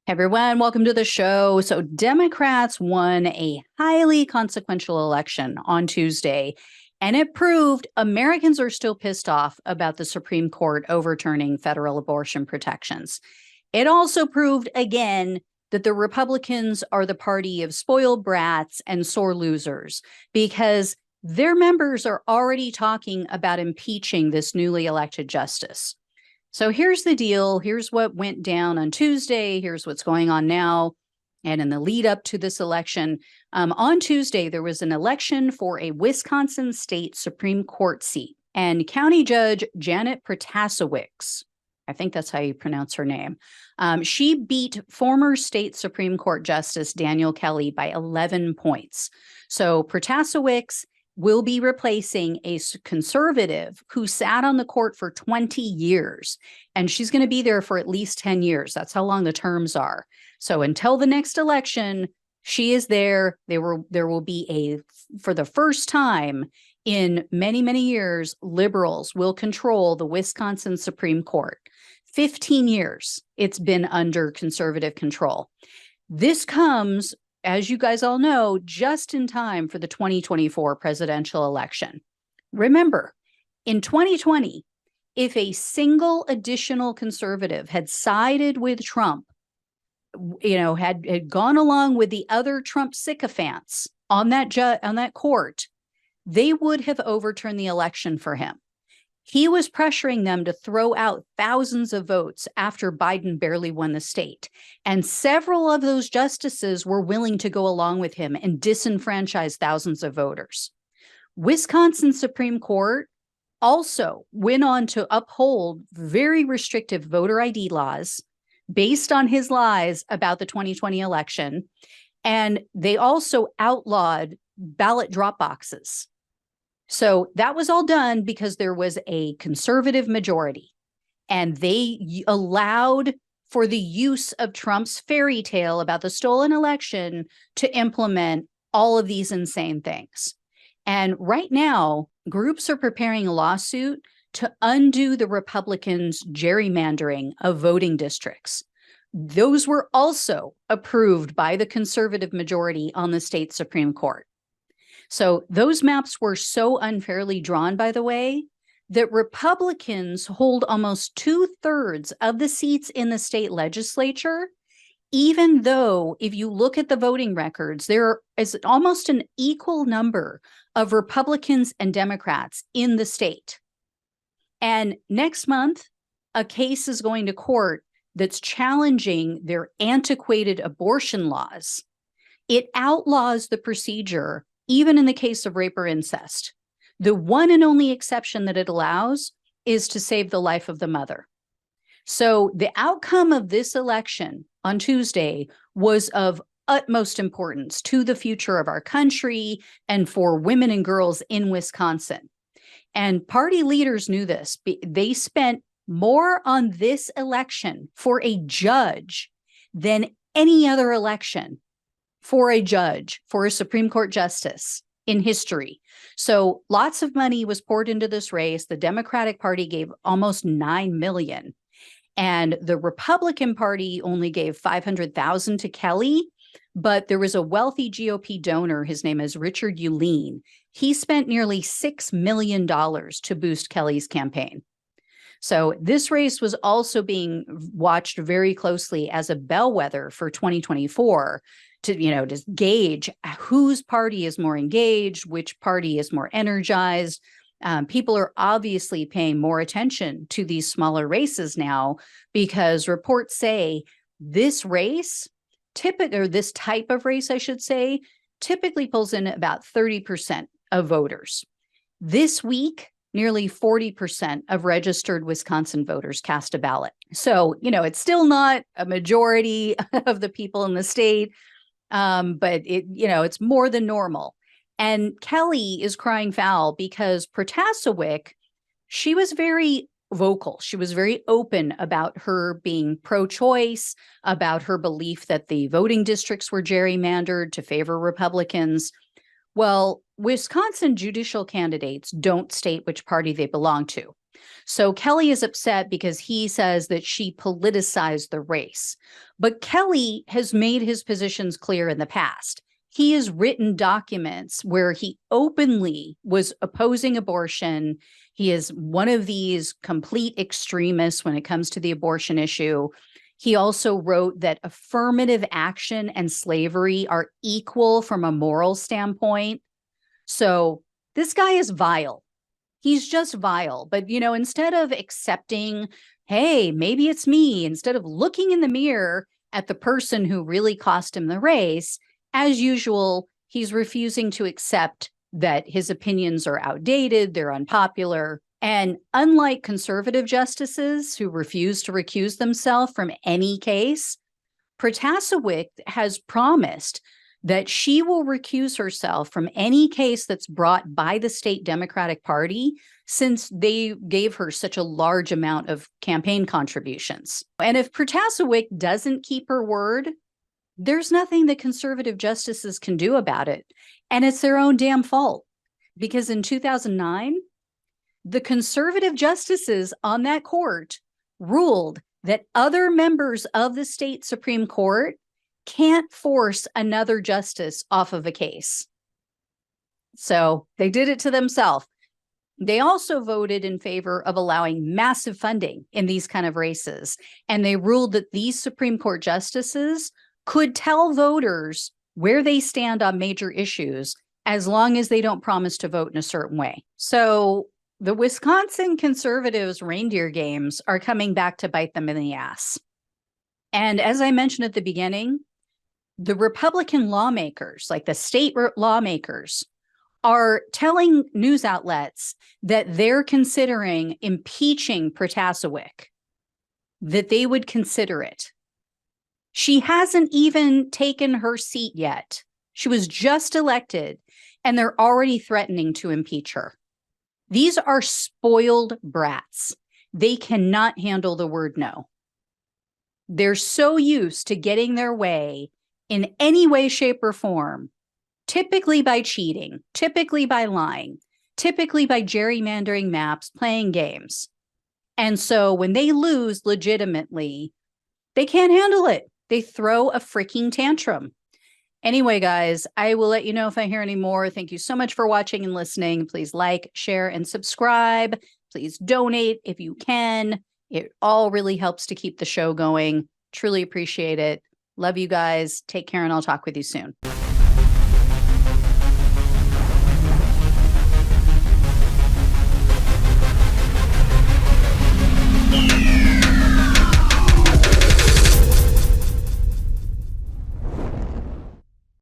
Everyone, welcome to the show. So, Democrats won a highly consequential election on Tuesday, and it proved Americans are still pissed off about the Supreme Court overturning federal abortion protections. It also proved again that the Republicans are the party of spoiled brats and sore losers because their members are already talking about impeaching this newly elected justice. So here's the deal. Here's what went down on Tuesday. Here's what's going on now. And in the lead up to this election, on Tuesday, there was an election for a Wisconsin State Supreme Court seat. And County Judge Janet Protasewicz, I think that's how you pronounce her name, she beat former state Supreme Court Justice Daniel Kelly by 11 points. So Protasewicz will be replacing a conservative who sat on the court for 20 years. And she's going to be there for at least 10 years. That's how long the terms are. So until the next election, she is there. There will be for the first time in many, many years, liberals will control the Wisconsin Supreme Court. 15 years it's been under conservative control. This comes, as you guys all know, just in time for the 2024 presidential election. Remember, in 2020, if a single additional conservative had sided with Trump, had gone along with the other Trump sycophants on that court, they would have overturned the election for him. He was pressuring them to throw out thousands of votes after Biden barely won the state. And several of those justices were willing to go along with him and disenfranchise thousands of voters. Wisconsin Supreme Court also went on to uphold very restrictive voter ID laws based on his lies about the 2020 election. And they also outlawed ballot drop boxes. So that was all done because there was a conservative majority, and they allowed for the use of Trump's fairy tale about the stolen election to implement all of these insane things. And right now, groups are preparing a lawsuit to undo the Republicans' gerrymandering of voting districts. Those were also approved by the conservative majority on the state Supreme Court. So those maps were so unfairly drawn, by the way, that Republicans hold almost 2/3 of the seats in the state legislature, even though if you look at the voting records, there is almost an equal number of Republicans and Democrats in the state. And next month, a case is going to court that's challenging their antiquated abortion laws. It outlaws the procedure even in the case of rape or incest. The one and only exception that it allows is to save the life of the mother. So the outcome of this election on Tuesday was of utmost importance to the future of our country and for women and girls in Wisconsin. And party leaders knew this. They spent more on this election for a judge than any other election for a judge, for a Supreme Court justice in history. So lots of money was poured into this race. The Democratic Party gave almost $9 million. And the Republican Party only gave $500,000 to Kelly. But there was a wealthy GOP donor. His name is Richard Uline. He spent nearly $6 million to boost Kelly's campaign. So this race was also being watched very closely as a bellwether for 2024 to gauge whose party is more engaged, which party is more energized. People are obviously paying more attention to these smaller races now because reports say this race, this type of race, I should say, typically pulls in about 30% of voters. This week, nearly 40% of registered Wisconsin voters cast a ballot. So, it's still not a majority of the people in the state, but it's more than normal. And Kelly is crying foul because Protasewicz, she was very vocal. She was very open about her being pro-choice, about her belief that the voting districts were gerrymandered to favor Republicans. Well, Wisconsin judicial candidates don't state which party they belong to. So Kelly is upset because he says that she politicized the race. But Kelly has made his positions clear in the past. He has written documents where he openly was opposing abortion. He is one of these complete extremists when it comes to the abortion issue. He also wrote that affirmative action and slavery are equal from a moral standpoint. So this guy is vile. He's just vile. But, instead of accepting, hey, maybe it's me, instead of looking in the mirror at the person who really cost him the race, as usual, he's refusing to accept that his opinions are outdated, they're unpopular. And unlike conservative justices who refuse to recuse themselves from any case, Protasewicz has promised that she will recuse herself from any case that's brought by the state Democratic Party since they gave her such a large amount of campaign contributions. And if Protasewicz doesn't keep her word, there's nothing that conservative justices can do about it. And it's their own damn fault. Because in 2009, the conservative justices on that court ruled that other members of the state Supreme Court can't force another justice off of a case. So they did it to themselves. They also voted in favor of allowing massive funding in these kind of races. And they ruled that these Supreme Court justices could tell voters where they stand on major issues as long as they don't promise to vote in a certain way. So the Wisconsin conservatives' reindeer games are coming back to bite them in the ass. And as I mentioned at the beginning, the Republican lawmakers, like the state lawmakers, are telling news outlets that they're considering impeaching Protasewicz, that they would consider it. She hasn't even taken her seat yet. She was just elected, and they're already threatening to impeach her. These are spoiled brats. They cannot handle the word no. They're so used to getting their way in any way, shape, or form, typically by cheating, typically by lying, typically by gerrymandering maps, playing games. And so when they lose legitimately, they can't handle it. They throw a freaking tantrum. Anyway, guys, I will let you know if I hear any more. Thank you so much for watching and listening. Please like, share, and subscribe. Please donate if you can. It all really helps to keep the show going. Truly appreciate it. Love you guys. Take care, and I'll talk with you soon.